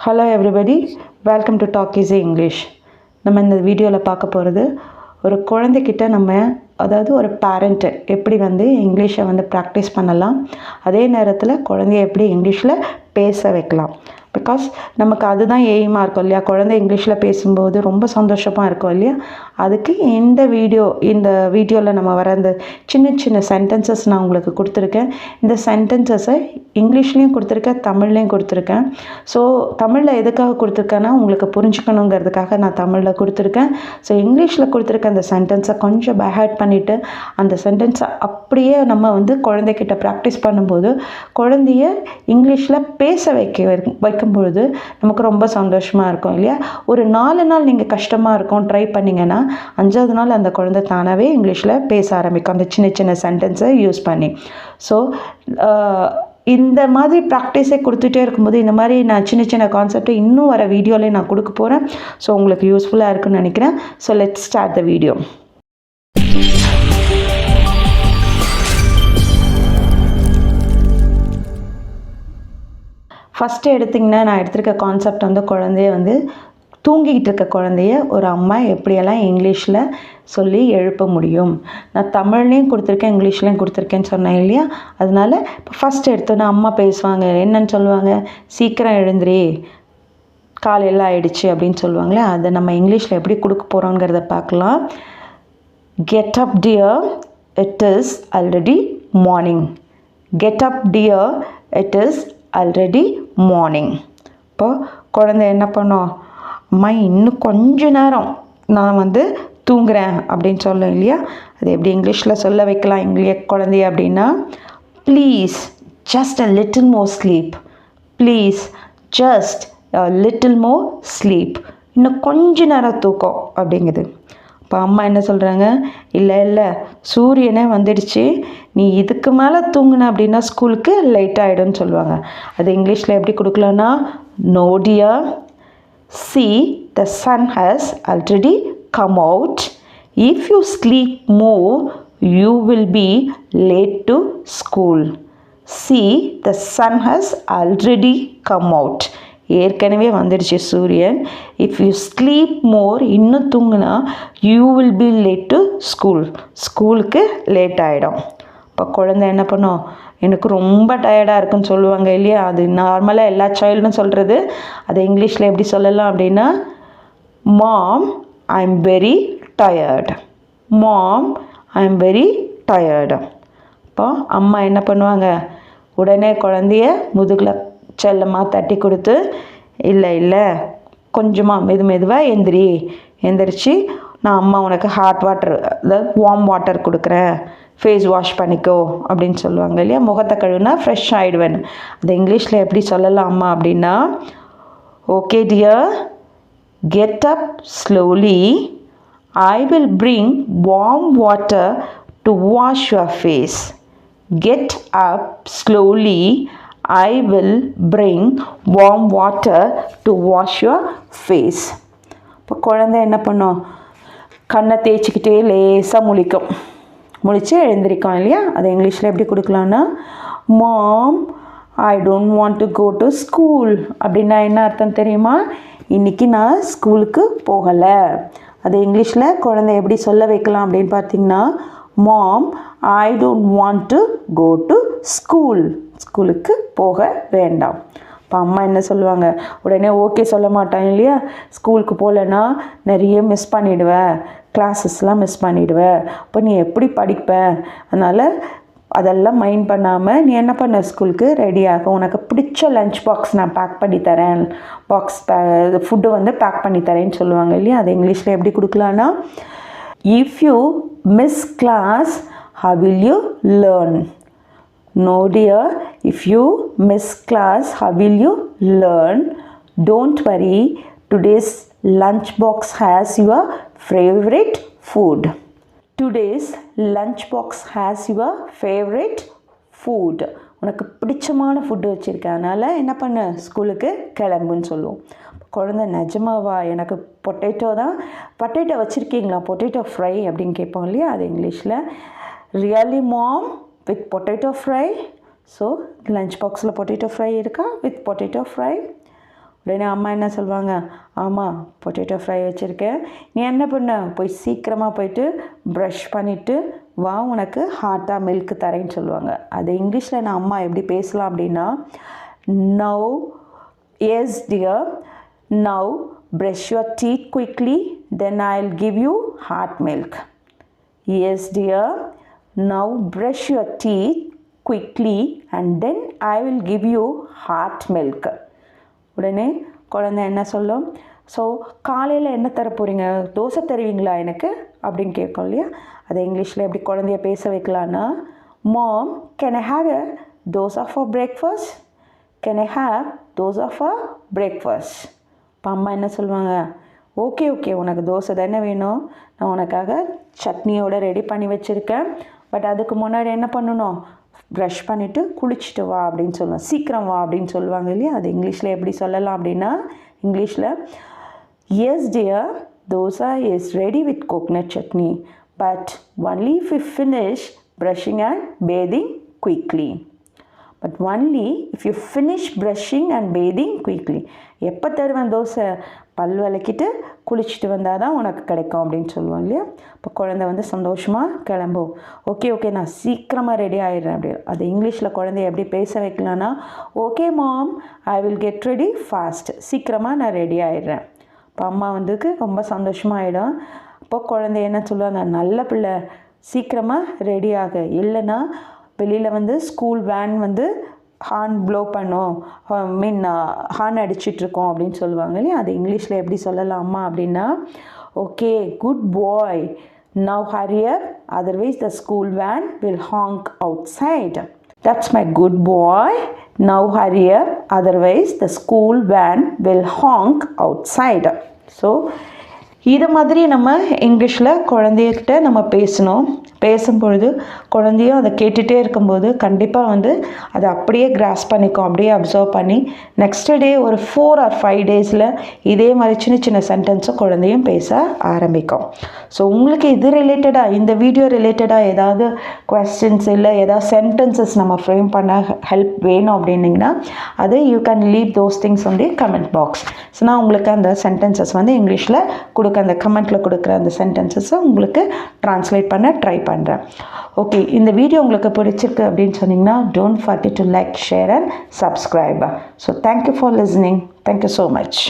Hello everybody, welcome to talk easy English. நம்ம இந்த வீடியோவில் பார்க்க போகிறது ஒரு குழந்தைக்கிட்ட அதாவது ஒரு பேரண்ட்டு எப்படி இங்கிலீஷை ப்ராக்டிஸ் பண்ணலாம், அதே நேரத்தில் குழந்தைய எப்படி இங்கிலீஷில் பேச வைக்கலாம். பிகாஸ் நமக்கு அதுதான் எய்மாக இருக்கும் இல்லையா, குழந்தை இங்கிலீஷில் பேசும்போது ரொம்ப சந்தோஷமாக இருக்கும் இல்லையா. அதுக்கு இந்த வீடியோவில் நம்ம வர அந்த சின்ன சின்ன சென்டென்சஸ் நான் உங்களுக்கு கொடுத்துருக்கேன். இந்த சென்டென்சஸை இங்கிலீஷ்லேயும் கொடுத்துருக்கேன், தமிழ்லேயும் கொடுத்துருக்கேன். ஸோ தமிழில் எதுக்காக கொடுத்துருக்கேன்னா உங்களுக்கு புரிஞ்சுக்கணுங்கிறதுக்காக நான் தமிழில் கொடுத்துருக்கேன். ஸோ இங்கிலீஷில் கொடுத்துருக்க அந்த சென்டென்ஸை கொஞ்சம் பைஹார்ட் பண்ணிவிட்டு அந்த சென்டென்ஸை அப்படியே நம்ம குழந்தைகிட்ட ப்ராக்டிஸ் பண்ணும்போது குழந்தைய இங்கிலீஷில் பேச வைக்கும்பொழுது நமக்கு ரொம்ப சந்தோஷமாக இருக்கும் இல்லையா. ஒரு 4 நாள் நீங்கள் கஷ்டமாக இருக்கும் ட்ரை பண்ணிங்கன்னா 5வது நாள் அந்த குழந்தை தானாகவே இங்கிலீஷில் பேச ஆரம்பிக்கும் அந்த சின்ன சின்ன சென்டென்ஸை யூஸ் பண்ணி. ஸோ இந்த மாதிரி ப்ராக்டிஸே கொடுத்துட்டே இருக்கும்போது இந்த மாதிரி நான் சின்ன சின்ன கான்செப்டை இன்னும் வர வீடியோவில் நான் கொடுக்க போகிறேன். ஸோ உங்களுக்கு யூஸ்ஃபுல்லாக இருக்குன்னு நினைக்கிறேன். So let's start the video. First எடுத்திங்கன்னா நான் எடுத்திருக்க கான்செப்ட் குழந்தைய தூங்கிக்கிட்டு இருக்க குழந்தைய ஒரு அம்மா எப்படியெல்லாம் இங்கிலீஷில் சொல்லி எழுப்ப முடியும். நான் தமிழ்லேயும் கொடுத்துருக்கேன், இங்கிலீஷ்லேயும் கொடுத்துருக்கேன்னு சொன்னேன் இல்லையா. அதனால் இப்போ ஃபஸ்ட் எடுத்தோன்னே அம்மா பேசுவாங்க, என்னன்னு சொல்லுவாங்க, சீக்கிரம் எழுந்திரி, காலையெல்லாம் ஆயிடுச்சு அப்படின்னு சொல்லுவாங்களே. அதை நம்ம இங்கிலீஷில் எப்படி கொடுக்க போகிறோங்கிறத பார்க்கலாம். Get up dear, it is already morning. Get up dear, it is already morning. இப்போ குழந்தை என்ன பண்ணோம், அம்மா இன்னும் கொஞ்ச நேரம் நான் தூங்குறேன் அப்படின்னு சொல்லும் இல்லையா. அது எப்படி இங்கிலீஷில் சொல்ல வைக்கலாம் குழந்தைய அப்படின்னா, please just a little more sleep, please just a little more sleep, இன்னும் கொஞ்ச நேரம் தூக்கம் அப்படிங்குது. இப்போ அம்மா என்ன சொல்கிறாங்க, இல்லை சூரியனே வந்துடுச்சு, நீ இதுக்கு மேலே தூங்குன அப்படின்னா ஸ்கூலுக்கு லேட் ஆகிடும்னு சொல்லுவாங்க. அது இங்கிலீஷில் எப்படி கொடுக்கலான்னா, no dear, see the sun has already come out, if you sleep more you will be late to school. See the sun has already come out, ஏற்கனவே வந்துடுச்சு சூரியன். இஃப் யூ ஸ்லீப் மோர், இன்னும் தூங்குனா, you will be late to school, ஸ்கூலுக்கு late ஆகிடும். இப்போ குழந்தை என்ன பண்ணும், எனக்கு ரொம்ப டயர்டாக இருக்குன்னு சொல்லுவாங்க இல்லையா. அது நார்மலாக எல்லா சைல்டும் சொல்கிறது. அதை இங்கிலீஷில் எப்படி சொல்லலாம் அப்படின்னா, mom I am very tired, mom I am very tired. இப்போ அம்மா என்ன பண்ணுவாங்க, உடனே குழந்தைய முதுகில் செல்லமாக தட்டி கொடுத்து, இல்லை கொஞ்சமாக மெதுவாக எந்திரிச்சு நான் அம்மா உனக்கு ஹாட் வாட்டர், அதாவது வார்ம் வாட்டர் கொடுக்குறேன், ஃபேஸ் வாஷ் பண்ணிக்கோ அப்படின்னு சொல்லுவாங்க இல்லையா. முகத்தை கழுவுனா ஃப்ரெஷ் ஆகிடுவேன். அது இங்கிலீஷில் எப்படி சொல்லலாம் அம்மா அப்படின்னா, okay dear, get up slowly, I will bring warm water to wash your face. Get up slowly, I will bring warm water to wash your face. இப்போ குழந்தை என்ன பண்ணும், கண்ணை தேய்ச்சிக்கிட்டே லேசாக முழிச்சு எழுந்திரிக்கும் இல்லையா. அதை இங்கிலீஷில் எப்படி கொடுக்கலான்னா, mom I don't want to go to school அப்படின்னா என்ன அர்த்தம் தெரியுமா, இன்றைக்கி நான் ஸ்கூலுக்கு போகலை. அதை இங்கிலீஷில் குழந்தை எப்படி சொல்ல வைக்கலாம் அப்படின்னு பார்த்தீங்கன்னா, mom I don't want to go to school, ஸ்கூலுக்கு போக வேண்டாம். இப்போ அம்மா என்ன சொல்லுவாங்க, உடனே ஓகே சொல்ல மாட்டாங்க இல்லையா. ஸ்கூலுக்கு போகலன்னா நிறைய மிஸ் பண்ணிவிடுவேன், கிளாஸஸ்லாம் மிஸ் பண்ணிவிடுவேன், அப்போ நீ எப்படி படிப்ப, அதனால் அதெல்லாம் மைண்ட் பண்ணாமல் நீ என்ன பண்ண, ஸ்கூலுக்கு ரெடி ஆகும், உனக்கு பிடிச்ச லஞ்ச் பாக்ஸ் நான் பேக் பண்ணி தரேன், ஃபுட்டு பேக் பண்ணி தரேன்னு சொல்லுவாங்க இல்லையா. அது இங்கிலீஷில் எப்படி கொடுக்கலான்னா, if you miss class how will you learn. No dear, if you miss class how will you learn. Don't worry, today's lunch box has your favorite food. Today's lunch box has your favorite food. உனக்கு பிடிச்சமான food வச்சுருக்கேன், அதனால் என்ன பண்ண, ஸ்கூலுக்கு கிளம்புன்னு சொல்லுவோம். குழந்தை நிஜமாவா, எனக்கு பொட்டேட்டோ வச்சுருக்கீங்களா, பொட்டேட்டோ ஃப்ரை அப்படின்னு கேட்போம் இல்லையா. அது இங்கிலீஷில் really mom with potato fry. So lunch பாக்ஸில் பொட்டேட்டோ ஃப்ரை இருக்கா, வித் பொட்டேட்டோ ஃப்ரை. உடனே அம்மா என்ன சொல்லுவாங்க, ஆமாம் பொட்டேட்டோ ஃப்ரை வச்சுருக்கேன், நீ என்ன பண்ண, போய் சீக்கிரமாக போயிட்டு ப்ரஷ் பண்ணிவிட்டு வா, உனக்கு ஹாட்டாக மில்க் தரேன்னு சொல்லுவாங்க. அது இங்கிலீஷில் நான் அம்மா எப்படி பேசலாம் அப்படின்னா, now yes dear, now brush your teeth quickly, then I'll give you hot milk. Yes dear, now brush your teeth quickly and then I will give you hot milk. உடனே குழந்தை என்ன சொல்லும், ஸோ காலையில் என்ன தர போகிறீங்க, தோசை தருவீங்களா எனக்கு அப்படின்னு கேட்கும் இல்லையா. அதை இங்கிலீஷில் எப்படி குழந்தைய பேச வைக்கலான்னா, mom can I have a dosa for breakfast, can I have dosa for breakfast. இப்போ அம்மா என்ன சொல்லுவாங்க, ஓகே ஓகே உனக்கு தோசை தானே வேணும், நான் உனக்காக சட்னியோடு ரெடி பண்ணி வச்சுருக்கேன், பட் அதுக்கு முன்னாடி என்ன பண்ணணும், ப்ரஷ் பண்ணிவிட்டு குளிச்சுட்டு வா அப்படின்னு சொல்லுவேன், சீக்கிரம் வா அப்படின்னு சொல்லுவாங்க இல்லையா. அது இங்கிலீஷில் எப்படி சொல்லலாம் அப்படின்னா, இங்கிலீஷில் S dear, dosa is ready with coconut chutney, but only if you finish brushing and bathing quickly. But only if you finish brushing and bathing quickly. எப்போ தருவேன் தோசை, பல் விளக்கிட்டு குளிச்சுட்டு வந்தால் தான் உனக்கு கிடைக்கும் அப்படின்னு சொல்லுவோம் இல்லையா. இப்போ குழந்தை வந்து சந்தோஷமாக கிளம்பும், ஓகே ஓகே நான் சீக்கிரமாக ரெடி ஆகிடுறேன் அப்படி. அது இங்கிலீஷில் குழந்தைய எப்படி பேச வைக்கலான்னா, okay mom I will get ready fast, சீக்கிரமாக நான் ரெடி ஆகிடுறேன். இப்போ அம்மா வந்துக்கு ரொம்ப சந்தோஷமாக ஆகிடும். அப்போ குழந்தை என்ன சொல்லுவாங்க, நல்ல பிள்ளை சீக்கிரமாக ரெடி ஆக, இல்லைன்னா வெளியில் வந்து ஸ்கூல் வேன் வந்து ஹார்ன் ப்ளோ பண்ணோம், ஹார்ன் அடிச்சிட்ருக்கோம் அப்படின்னு சொல்லுவாங்க இல்லையா. அது இங்கிலீஷில் எப்படி சொல்லலாமா அப்படின்னா, okay good boy, now hurry up, otherwise the school van will honk outside. That's my good boy, now hurry up, otherwise the school van will honk outside. So இது மாதிரி நம்ம இங்கிலீஷில் குழந்தைகிட்ட நம்ம பேசணும். பேசும்பொழுது குழந்தையும் அதை கேட்டுகிட்டே இருக்கும்போது கண்டிப்பாக வந்து அதை அப்படியே கிராஸ் பண்ணிக்கும், அப்படியே அப்சர்வ் பண்ணி நெக்ஸ்ட் டே ஒரு 4 or 5 டேஸில் இதே மாதிரி சின்ன சின்ன சென்டென்ஸும் குழந்தையும் பேச ஆரம்பிக்கும். ஸோ உங்களுக்கு இது ரிலேட்டடாக, இந்த வீடியோ ரிலேட்டடாக ஏதாவது கொஸ்டின்ஸ் இல்லை ஏதாவது சென்டென்சஸ் நம்ம ஃப்ரேம் பண்ண ஹெல்ப் வேணும் அப்படின்னிங்கன்னா அது you can leave those things on the comment box. So நான் உங்களுக்கு அந்த சென்டென்சஸ் வந்து இங்கிலீஷில் அந்த கமெண்ட்டில் கொடுக்குற அந்த சென்டென்சஸை உங்களுக்கு ட்ரான்ஸ்லேட் பண்ண ட்ரை பண்ணுறேன். ஓகே, இந்த வீடியோ உங்களுக்கு பிடிச்சிருக்கு அப்படின்னு சொன்னீங்கன்னா don't forget to like, share and subscribe. So thank you for listening. Thank you so much.